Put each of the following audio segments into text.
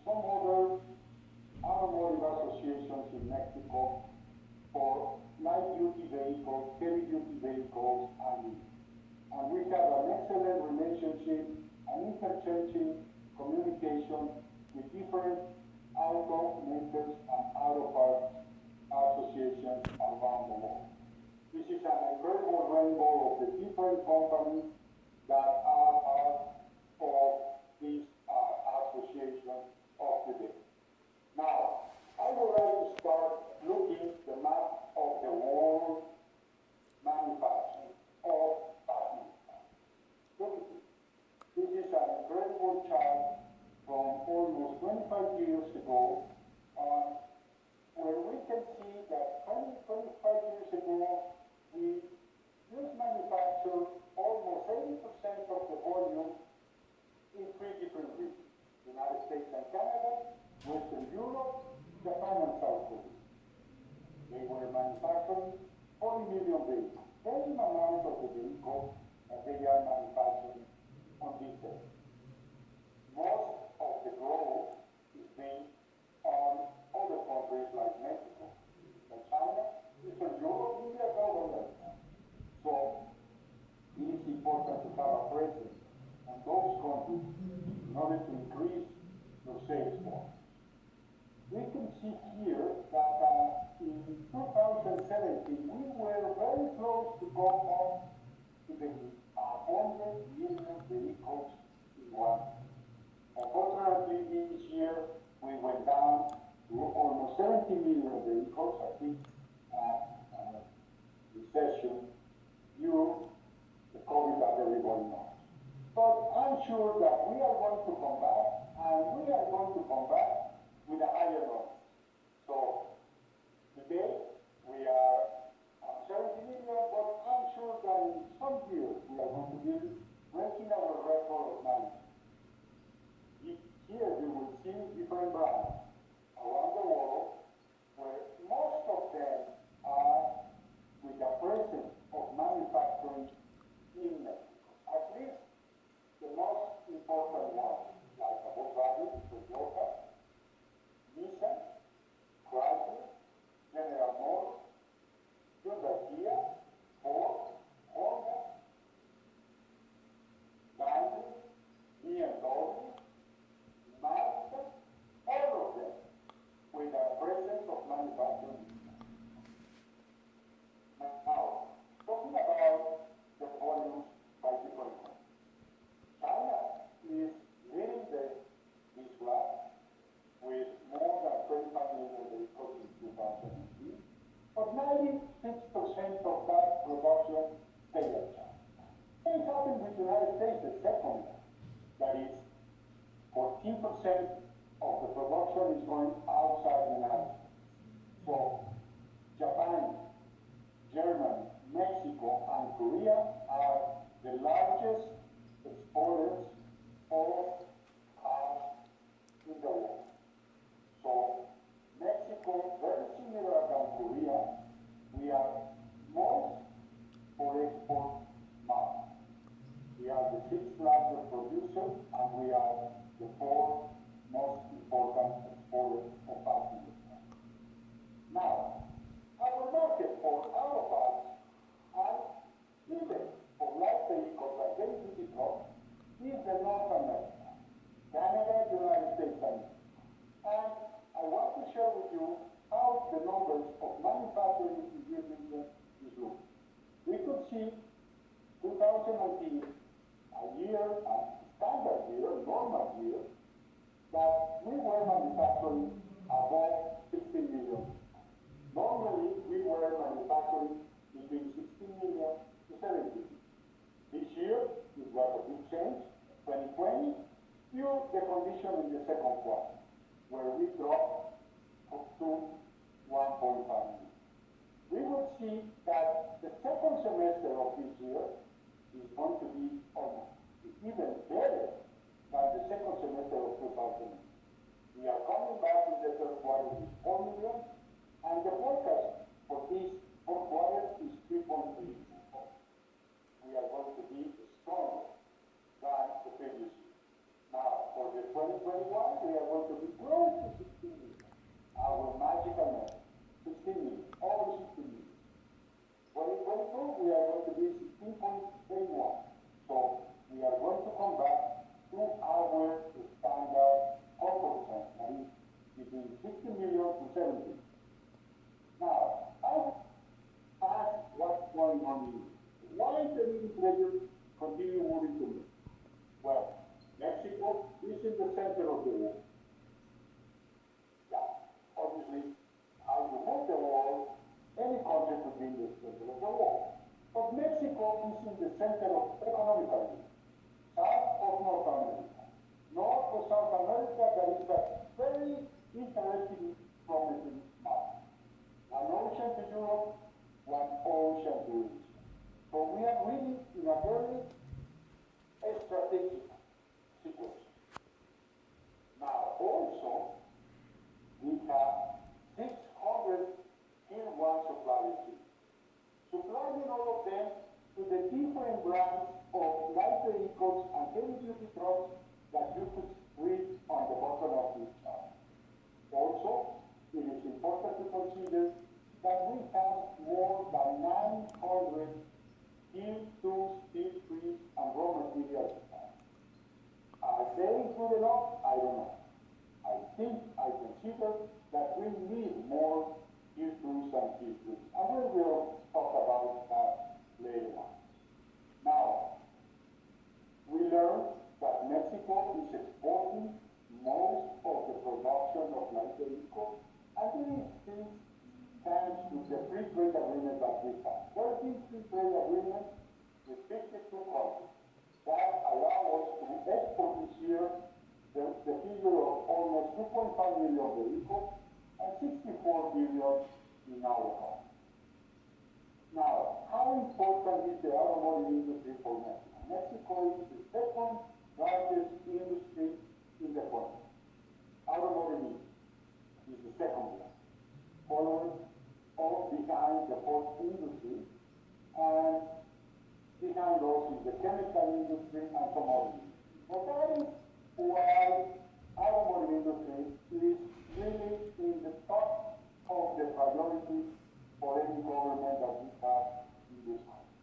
some other automotive associations in Mexico for light-duty vehicles, heavy-duty vehicles, and we have an excellent relationship and interchanging communication with different auto makers and auto parts associations around the world. This is an incredible rainbow of the different companies that are part of this association of today. Now, I would like to start looking at the map of the world manufacturing of batteries. Look at this. This is an incredible chart from almost 25 years ago, where we can see that 25 years ago, we just manufactured almost 80% of the volume in 3 different regions: United States and Canada, Western Europe, Japan and South Korea. They were manufacturing 40 million vehicles, same amount of the vehicles that they are manufacturing on this day. Most of the growth is being on other countries like Mexico and China, Eastern Europe, India, government. So it is important to have a presence on those countries in order to increase your sales force. We can see here that in 2017 we were very close to go on to the 100 million vehicles in one. Unfortunately, this year we went down to almost 70 million vehicles. I think recession due to COVID that everybody knows. But I'm sure that we are going to come back, and we are going to come back with a higher number. So today we are 70 million, but I'm sure that in some years we are going to be breaking our record of 90. Here you will see different brands around the world where most of them are with the presence of manufacturing in Mexico. At least the most important ones, like Volkswagen, Toyota, Nissan, Chrysler, General Motors, Hyundai, Ford, Honda, Daimler, BMW, Mazda, all of them with a presence of manufacturing. Now, talking about the volumes by different countries. China is leading this graph with more than 25 million vehicles in 2018, but 96% of that production stayed in China. Same happened with the United States, the second one. That is, 14% of the production is going outside the United States. So, Japan, Germany, Mexico, and Korea are the largest exporters of cars in the world. So Mexico, very similar than Korea, we are most for export market. We are the 6th largest producer, and we are the 4th most important exporters of passengers. Now, our market for auto parts and even for light vehicles like heavy-duty trucks is the North America, Canada, United States, and I want to share with you how the numbers of manufacturing in this region is looking. We could see 2019, a year, a standard year, normal year, that we were manufacturing above 16 million. Normally, we were manufacturing between 16 million to 17 million. This year, it was a big change. 2020, due to the condition in the second quarter, where we dropped up to 1.5 million. We will see that the second semester of this year is going to be almost even better than the second semester of 2000. We are coming back in the third quarter with 4 million, and the forecast for this fourth quarter is 3.3 million. We are going to be stronger than the previous year. Now, for the 2021, we are going to be the center of economically, south of North America. North of South America, there is a very interesting promising map. One ocean to Europe, one ocean to Asia. So we are really in a very strategic situation. Now also, we have 600 tier 1 supply chains, supplying all of them to the different brands of light vehicles and heavy-duty trucks that you could read on the bottom of this chart. Also, it is important to consider that we have more than 900 tier 2, tier 3, and raw materials. Are they good enough? I don't know. I consider that we need more tier 2s and tier 3s. And we will talk about that later on. Now, we learned that Mexico is exporting most of the production of light vehicles, and this is thanks to the free trade agreement that we have. 13 free trade agreements with 52 countries that allow us to export this year the figure of almost 2.5 million vehicles and 64 billion in our economy. Now, how important is the automotive industry for Mexico? Mexico is the second largest industry in the country. Automotive is the second one, followed behind the fourth industry, and behind those is the chemical industry and some other industry. So that is why automotive industry is really in the top of the priorities for any government that we have in this country.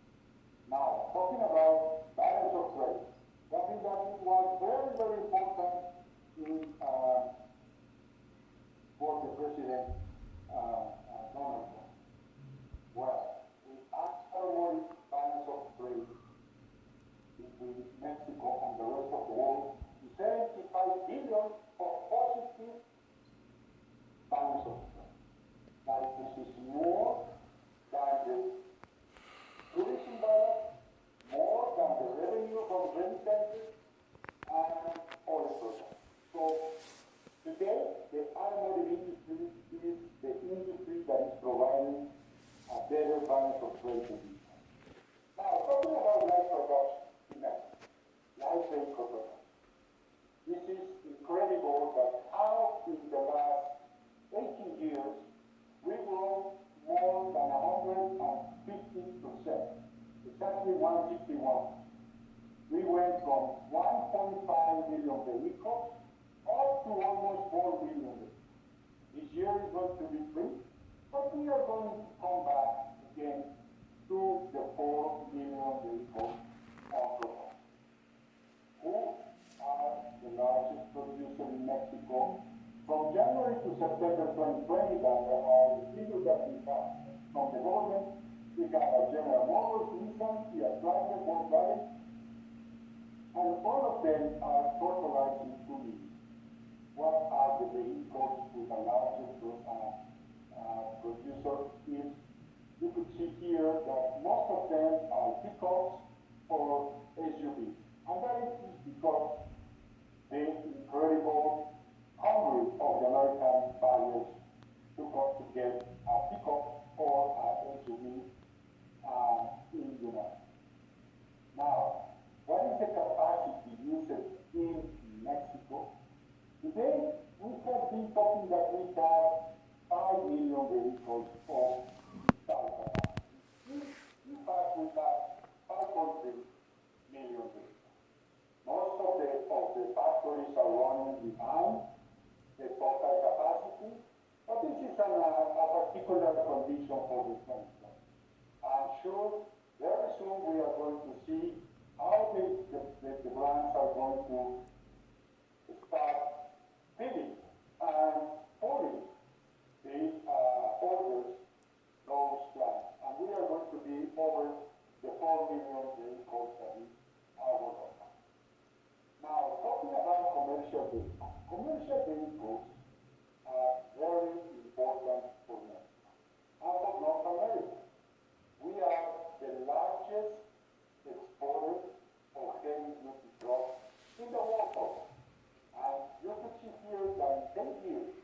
Now, talking about balance of trade, something that was very, very important for the President Donald Trump. Well, the automotive balance of trade between Mexico and the rest of the world is 75 billion of positive balance of trade. Now, this is more than the tourism balance, more than the revenue from remittances and oil products. So today, the automotive industry is the industry that is providing a better balance of trade to people. Now, talking about light production in Mexico, light vehicle production. This is incredible that how in the last 18 years, we grew more than 150%, exactly 161. We went from 1.5 million vehicles up to almost 4 million vehicles. This year is going to be 3, but we are going to come back again to the 4 million vehicles on total. Who are the largest producers in Mexico? From January to September 2020, that are the figures that we have from the government. We have General Motors, Nissan, Kia, Chrysler, Volkswagen, and all of them are totalized in 2 million. What are the vehicles with the largest producer is, you could see here that most of them are pickups or SUVs. And that is because the incredible hungry of the American buyers to come to get a pickup or a SUV in the United States. Now, what is the capacity used in Mexico? Today, we have been talking that we have 5 million vehicles of installed capacity. In fact, we have 500 million vehicles. Most of the factories are running behind the total capacity, but this is a particular condition for this country. I'm sure very soon we are going to see how the brands are going to start filling and pulling the orders, those plans. And we are going to be over the 4 million vehicles that is our goal. Now, talking about commercial vehicles. Commercial vehicles are very important for Mexico. Out of North America, we are the largest drop in the world. And you could see here that in 10 years,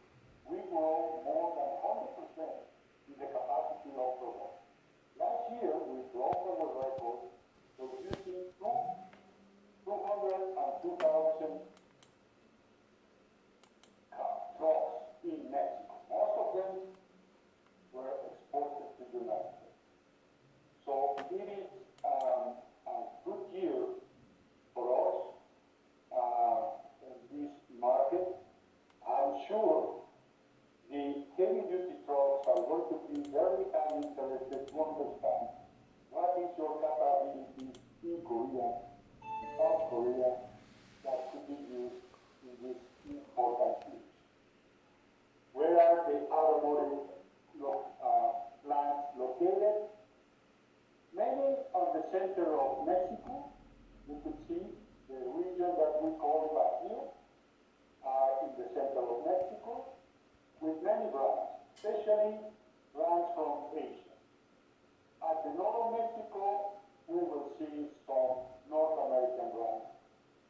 we grow more than 100% in the capacity of the world. Last year, we broke our record producing 202,000 trucks in Mexico. Most of them were exported to the United States. So it is a good year for us in this market. I'm sure the heavy-duty trucks are going to be very highly interested to understand what is your capability in Korea, in South Korea, that could be used in this important field. Where are the automotive plants located? Many on the center of Mexico. You could see the region that we call Bajío are in the center of Mexico with many brands, especially brands from Asia. At the north of Mexico, we will see some North American brands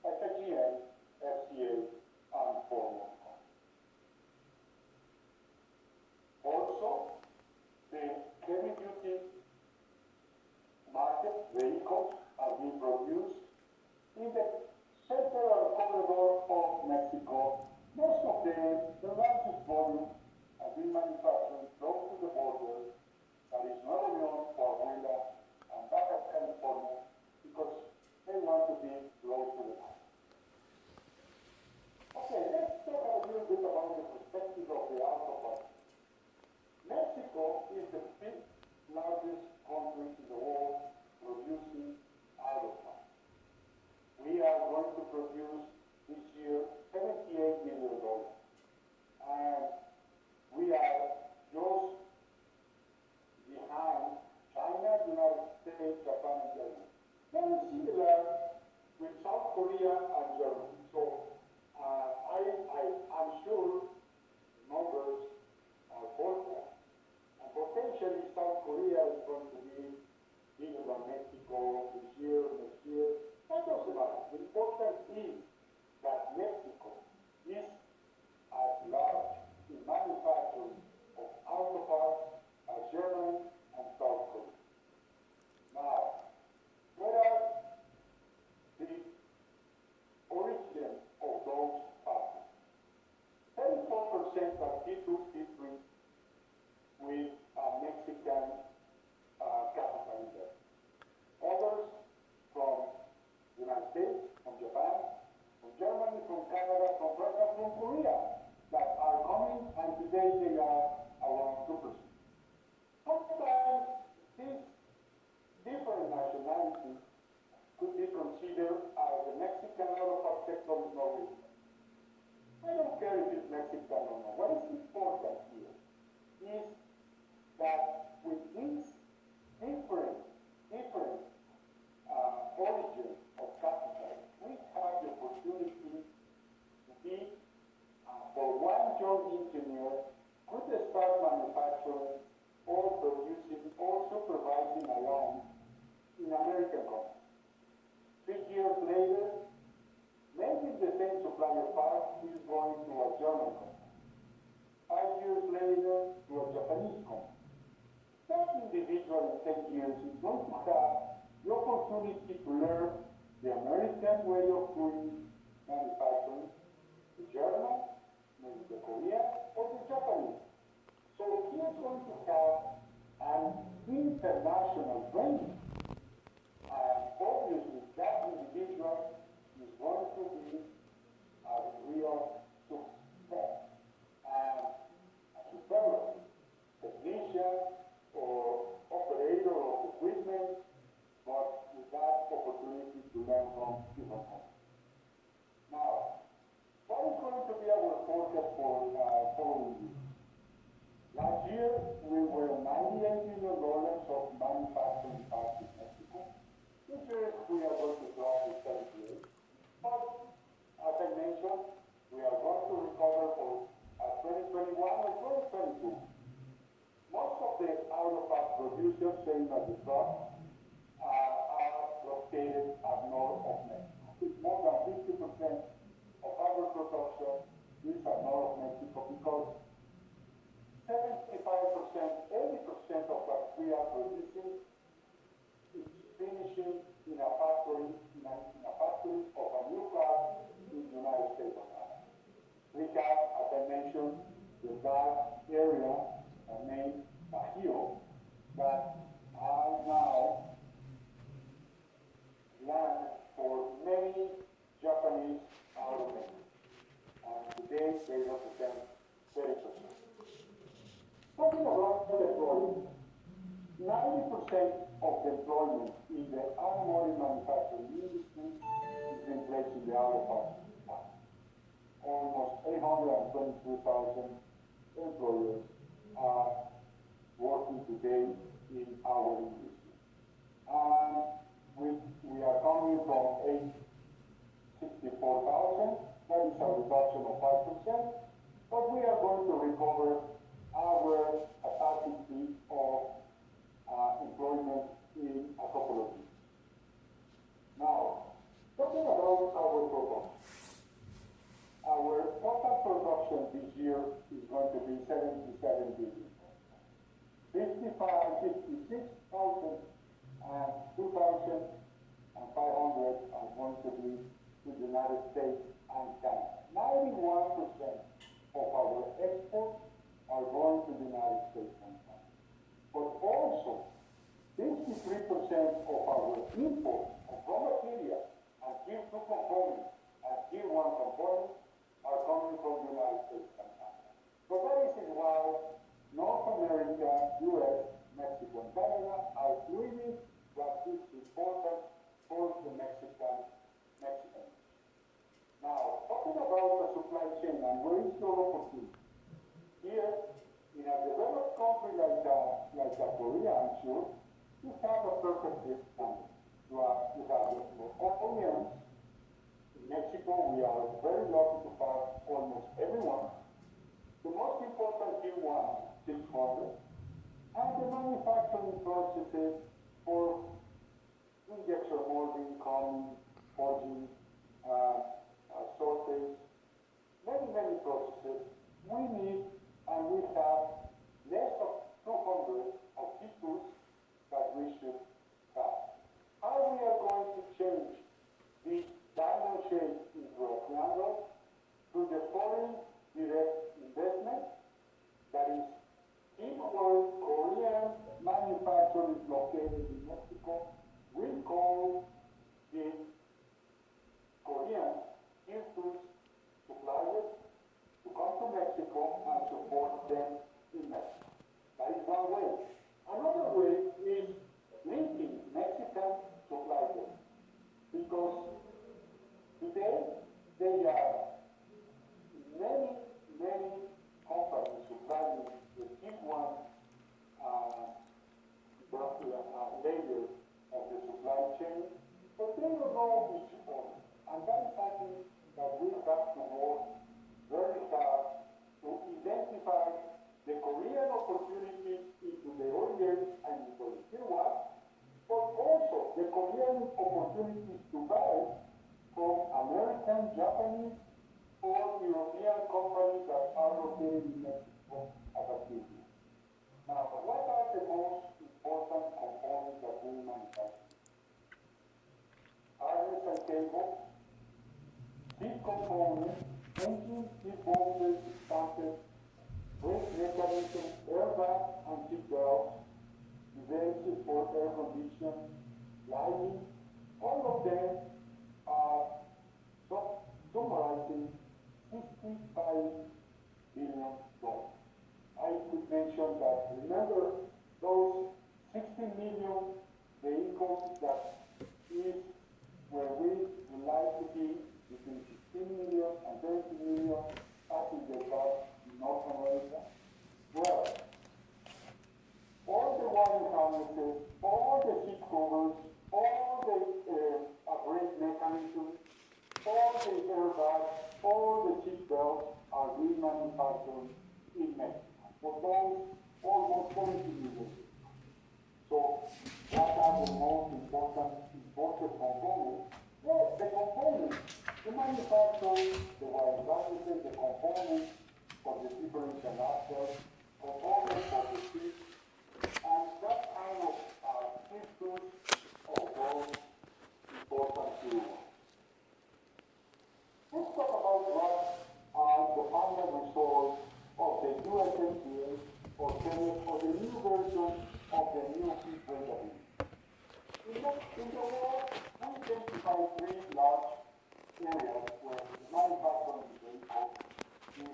like GM, FCA, and Ford. Also, the heavy-duty market vehicles are being produced in the central corridor of Mexico. Most of them, the largest volume, are being manufactured close to the border, that is Nuevo León, Coahuila, and Baja California, because they want to be close to the border. Okay, let's talk a little bit about the perspective of the auto market. Mexico is the fifth largest country in the world producing auto parts. We are going to produce this year $78 million. And we are just behind China, United States, Japan, and Germany. Very similar with South Korea and Germany. So I'm sure the numbers are forecast. And potentially South Korea is going to be bigger than Mexico this year, next year. That doesn't matter. The important is that Mexico is as large in manufacturing of auto parts as Germany and South Korea. Now, what are the origin of those parts? 34% are P2P3 with a Mexican capital investment. Others from the United States, from Japan, from Germany, from Canada, from Russia, from Korea, that are coming, and today they are around 2%. Sometimes these different nationalities could be considered as the Mexican auto parts sector is not really. I don't care if it's Mexican or not. What is important here is that with these different origins of capital, we have the opportunity to be, for one young engineer, could start manufacturing or producing or supervising alone in American companies. 3 years later, maybe the same supplier part is going to a German company. 5 years later, to a Japanese company. That individual in 10 years is going to have the opportunity to learn the American way of doing manufacturing, the German, maybe the Korean, or the Japanese. So he is going to have an international training. And obviously that individual is going to be a real success. And a superlative technician or operator of equipment, but with that opportunity to learn from different companies. Now, what is going to be our forecast for following year? Last year, we were $98 million of manufacturing parts in Mexico. This year, we are going to drop to 78. But, as I mentioned, we are going to recover for 2021 and 2022. Most of the auto parts producers, same as the trucks, are located at north of Mexico. It's more of our production is out of Mexico because 75%, 80% of what we are producing is finishing in a factory, in a factory of a new car in the United States of America. We have, as I mentioned, the dark area named Bajío that are now land for many Japanese automakers. And today they represent 30%. Talking about employment, 90% of the employment in the automotive manufacturing industry is in place in the auto parts. Almost 822,000 employers are working today in our industry. And we are coming from 864,000, that is a reduction of 5%, but we are going to recover our capacity of employment in a couple of years. Now, talking about our production. Our total production this year is going to be 77 billion. 56,000 and 2,500 are going to be in the United States and Canada. 91% of our exports are going to the United States and Canada. But also, 53% of our imports of raw materials and tier 2 components and tier 1 components are coming from the United States and Canada. So that is why North America, US, Mexico, and Canada are doing what is important for the Mexicans. Now, talking about the supply chain and where is your opportunity? Here, in a developed country like Korea, I'm sure, you have a perfect example. You have the OEMs. In Mexico, we are very lucky to have almost everyone. The most important tier 1, 600, and the manufacturing processes for injection molding, combing, forging, sorting, many processes. We need and we have less of 200 of these tools that we should have. How we are going to change this diamond shape into a triangle? Through the foreign direct investment, that is, if our Korean manufacturer is located in Mexico, we call the Korean tier 2 suppliers to come to Mexico and support them in Mexico. That is one way. Another way is linking Mexican suppliers, because today there are many companies supplying the tier 1 layer of the supply chain, but they don't know each other. And that is something that we have to work very hard to identify the Korean opportunities into the OEM and into the tier 1, but also the Korean opportunities to buy from American, Japanese, or European companies that are located in Mexico as a tier 2. Now, what are the most important components that we manufacture? Harness and cable, seat components, engine, seat bolsters, stampers, brake mechanism, airbag and seat belts, devices for air conditioning, lighting, all of them are summarizing $65 billion. I could mention that, remember, those 60 million vehicles that is where we would like to be between 15 million and 30 million passenger cars in North America. Well, all the wiring harnesses, all the seat covers, all the brake mechanisms, all the airbags, all the seat belts are being manufactured in Mexico. For those, almost 70 million. So, what are the most important components Yes, the components, the manufacturing, the wide variety, the components for the different nacelles, components for the seats, and that kind of systems of those important tools. Let's talk about what are the final results of the USMCA or the new version of the new seat database. In the world, we identify three large areas where the manufacturing vehicle is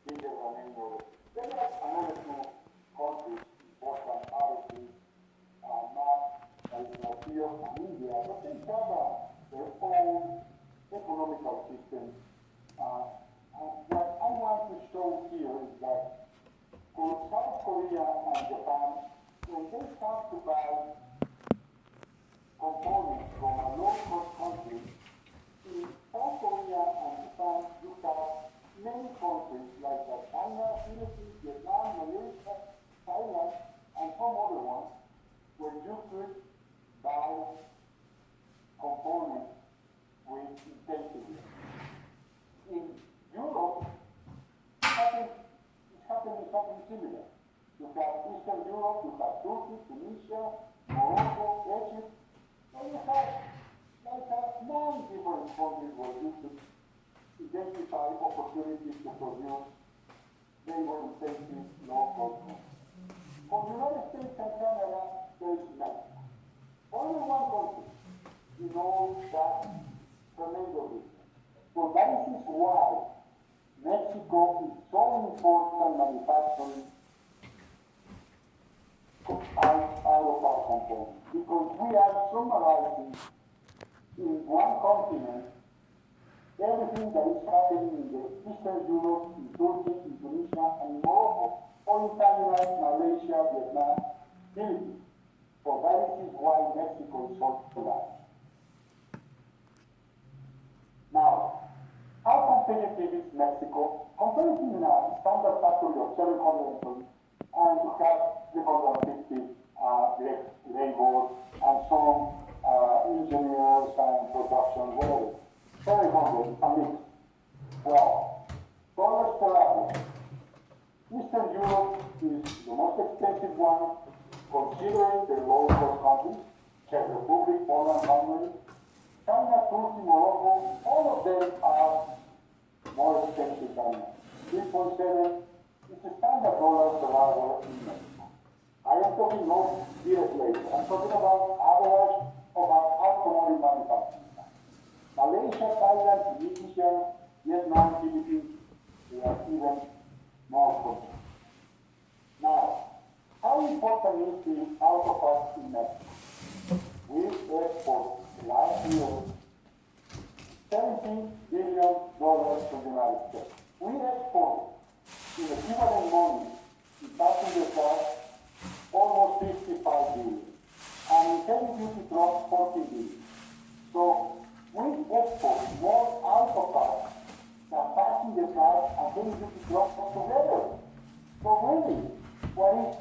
bigger than any other. There are another two countries, important RFP, not like Brazil and India, but they have their own economical system. And what I want to show here is that for South Korea and Japan, when they start to buy components from a low-cost country, in South Korea and Japan, you have many countries like China, Philippines, Vietnam, Malaysia, Thailand, and some other ones, where you could buy components with intensity. In Europe, it's happening something similar. You have Eastern Europe, you have Turkey, Tunisia, Morocco, Egypt. So you have like 9 different countries where you could identify opportunities to produce labor-intensive, low-cost goods. For the United States and Canada, there is Mexico. Only one country in all that tremendous business. So that is why Mexico is so important manufacturing out of our components, because we are summarizing in one continent everything that is happening in the Eastern Europe, in Turkey, in Tunisia, and Morocco, or in Thailand, Malaysia, Vietnam, Philippines. So that is why Mexico is so large. Now, how competitive is Mexico? Competitive in a standard factory of 700 employees, and you have 350 labor and some engineers and production workers. 700, a mix. Well, dollars per hour. Eastern Europe is the most expensive one, considering the low-cost countries, Czech Republic, Poland, Hungary, China, Turkey, Morocco, all of them are more expensive than 3.7. It's a standard dollar per hour in Mexico. I am talking not years later. I'm talking about average of our automotive manufacturing. Malaysia, Thailand, Indonesia, Vietnam, Philippines, they are even more complex. Now, how important is the auto parts in Mexico? We export last year $17 billion to the United States. We export in equivalent money in passenger cars almost 55 billion. And in heavy duty trucks, 40 billion. So we export more auto parts than passenger cars and heavy duty trucks together. So really, what is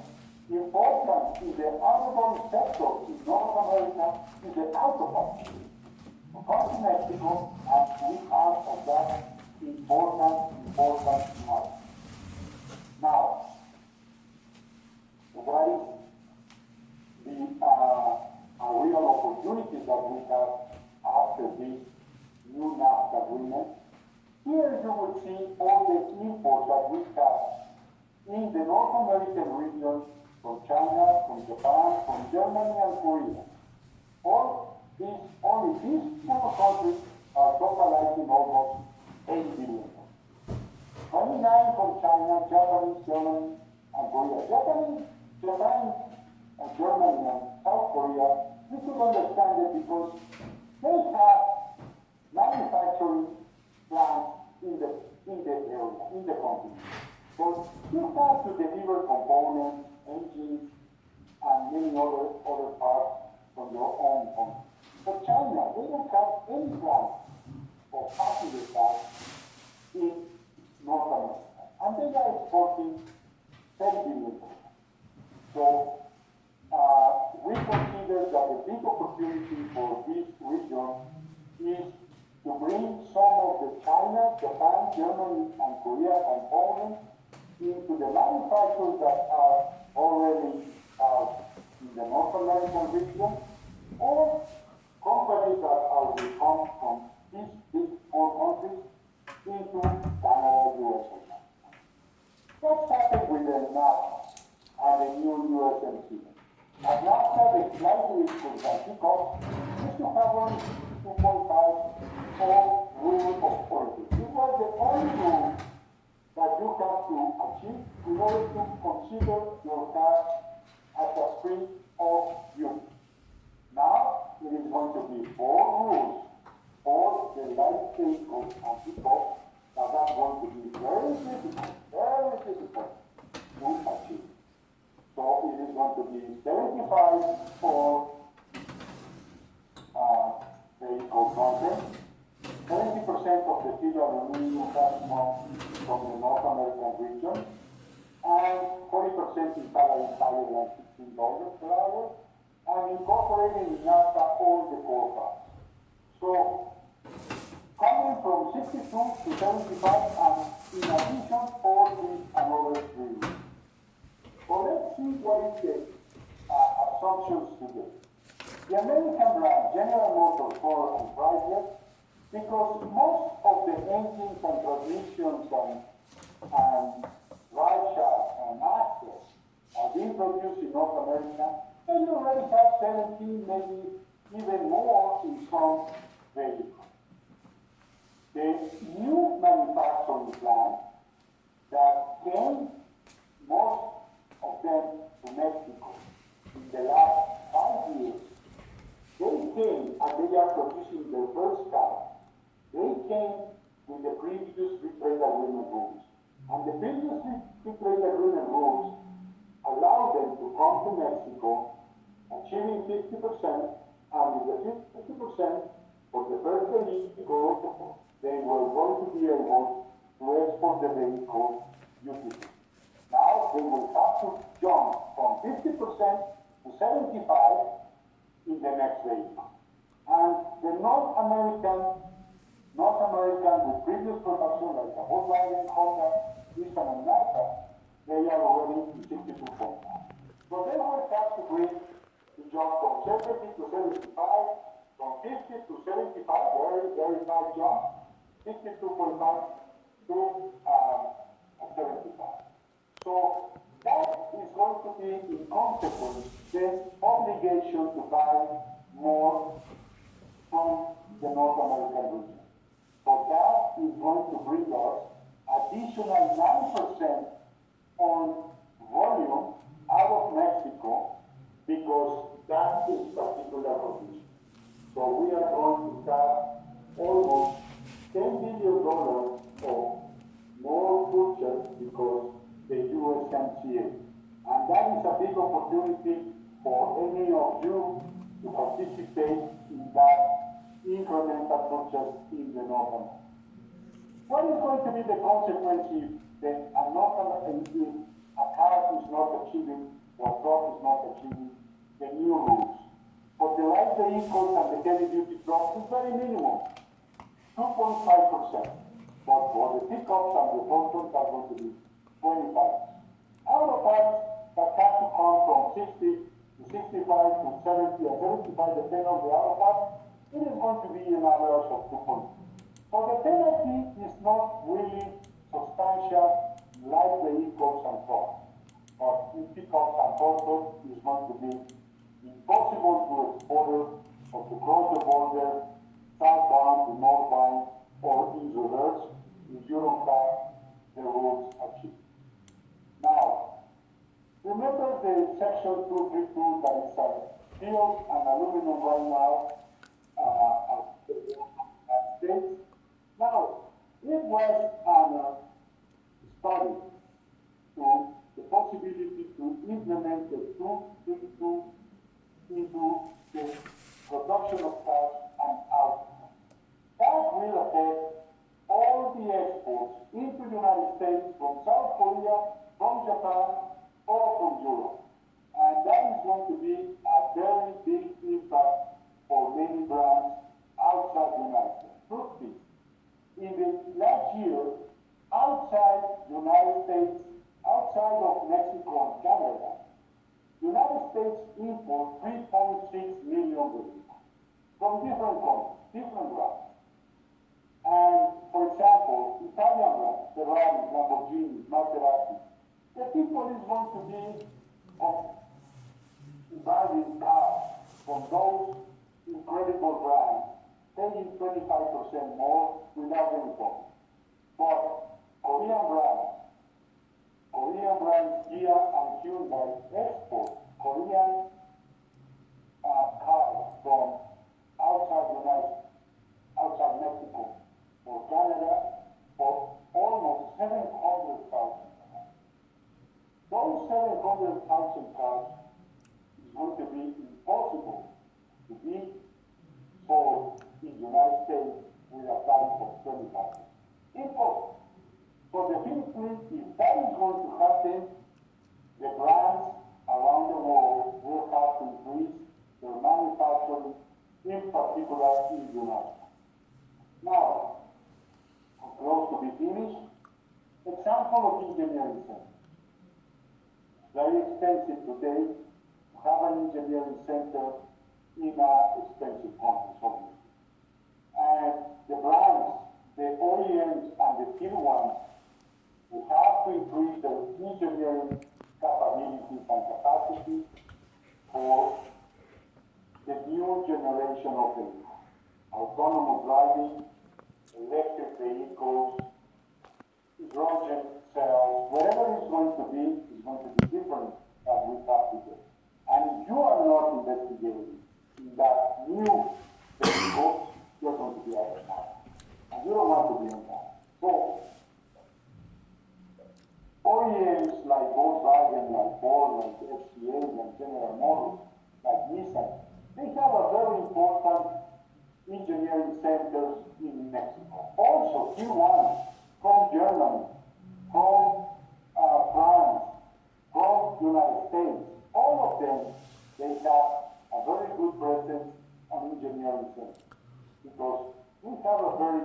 important in the automobile sector in North America is the auto parts. We come to Mexico and we are of that important market. Now, what is the real opportunity that we have after this new NAFTA agreement? Here you will see all the imports that we have in the North American region from China, from Japan, from Germany and Korea. Only these four countries are totalizing almost 8 billion. 29 from China, Japanese, Germany, and Korea. Japan, and Germany, and South Korea, you should understand it because they have manufacturing plants in the area, in the continent. So you have to deliver components, engines, and many other parts from your own country. For China, they don't have any plant for passenger cars in North America. And they are exporting 10 billion. So we consider that the big opportunity for this region is to bring some of the China, Japan, Germany, and Korea components into the manufacturers that are already in the North American region, or companies that are will come from these big four countries into Canada, USA. What's happened with the NAFTA and the new USMCA? At NAFTA, the slightly cost used to have only 2.5 for rule of origin. It was the only rule that you have to achieve in order to consider your car as a free of use. Now, it is going to be 4 rules for the light vehicles and pickups that are going to be very difficult to achieve. So it is going to be 75 for vehicle content, 70% of the TWE has come from the North American region, and 40% in salary higher than $16 per hour, and incorporating in NAFTA all the core parts. So, coming from 62 to 75, and in addition, all these another 3. So let's see what is the assumptions today. The American brand, General Motors, Ford, and Chrysler, because most of the engines and transmissions and drive shafts and axles are being produced in North America, and you already have 17, maybe even more in some vehicles. The new manufacturing plant that came, most of them to Mexico in the last 5 years, they came and they are producing their first car. They came with the previous free trade agreement rules. And the previous free trade agreement rules allow them to come to Mexico, achieving 50%, and with the 50% for the first vehicle, they were going to be able to export the vehicle duty-free. Now they will have to jump from 50% to 75% in the next vehicle. And the North American with previous production like the Volkswagen, Honda, Nissan, and Mazda, they are already in 62.5. So they will have to bring the jump from 70 to 75, from 50 to 75, very high jump, 62.5 to 75. So that is going to be, in consequence, the obligation to buy more from the North American region. So that is going to bring us additional 9% on volume out of Mexico because that is particular condition. So we are going to have almost $10 billion of more purchase because the USMCA. And that is a big opportunity for any of you to participate in that incremental purchase in the North America. What is going to be the consequence if a car is not achieving, or a truck is not achieving the new rules? For the light vehicles and the heavy duty trucks, it's very minimal, 2.5%. But for the pickups and the tow trucks are going to be 25. Auto parts that have to come from 60 to 65 to 70 or 75 depending on the auto part, it is going to be an average of 2.2. So the penalty is not really substantial like vehicles and trucks. But in pickups and tow trucks, it's going to be impossible to export or to cross the border southbound to northbound or in reverse if you don't have the rules achieved. Now, remember the section 232 that is steel and aluminum right now States. Now, it was a study to the possibility to implement the 232 into the production of cars and output. That will affect all the exports into the United States from South Korea, from Japan, or from Europe. And that is going to be a very big impact for many brands outside the United States. Proof this. In the last year, outside the United States, outside of Mexico and Canada, the United States import 3.6 million vehicles from different countries, different brands. And for example, Italian brands, Ferrari, Lamborghini, Maserati, the people is going to be buying cars from those incredible brands, paying 25% more without any problem. But Korean brands, Kia and Hyundai export Korean cars from outside Mexico or Canada for almost 700,000. Those 700,000 cars is going to be impossible to be sold in the United States with a tariff of 25%. Impossible. So definitely, if that is going to happen, the brands around the world will have to increase their manufacturing, in particular in the United States. Now, close to be finished, example of engineering center. Very expensive today to have an engineering center in an expensive country, obviously. And the brands, the OEMs and the tier ones will have to increase their engineering capabilities and capacity for the new generation of vehicles. Autonomous driving, electric vehicles, hydrogen cells, whatever it's going to be different as we have today. And if you are not investigating in that new vehicle, you're going to be out of time. And you don't want to be on that. So, OEMs like Volkswagen, like Ford, like FCA, like General Motors, like Nissan, they have a very important engineering centers in Mexico. Also, tier one from Germany, from France, from the United States. All of them, they have a very good presence on engineering centers because we have a very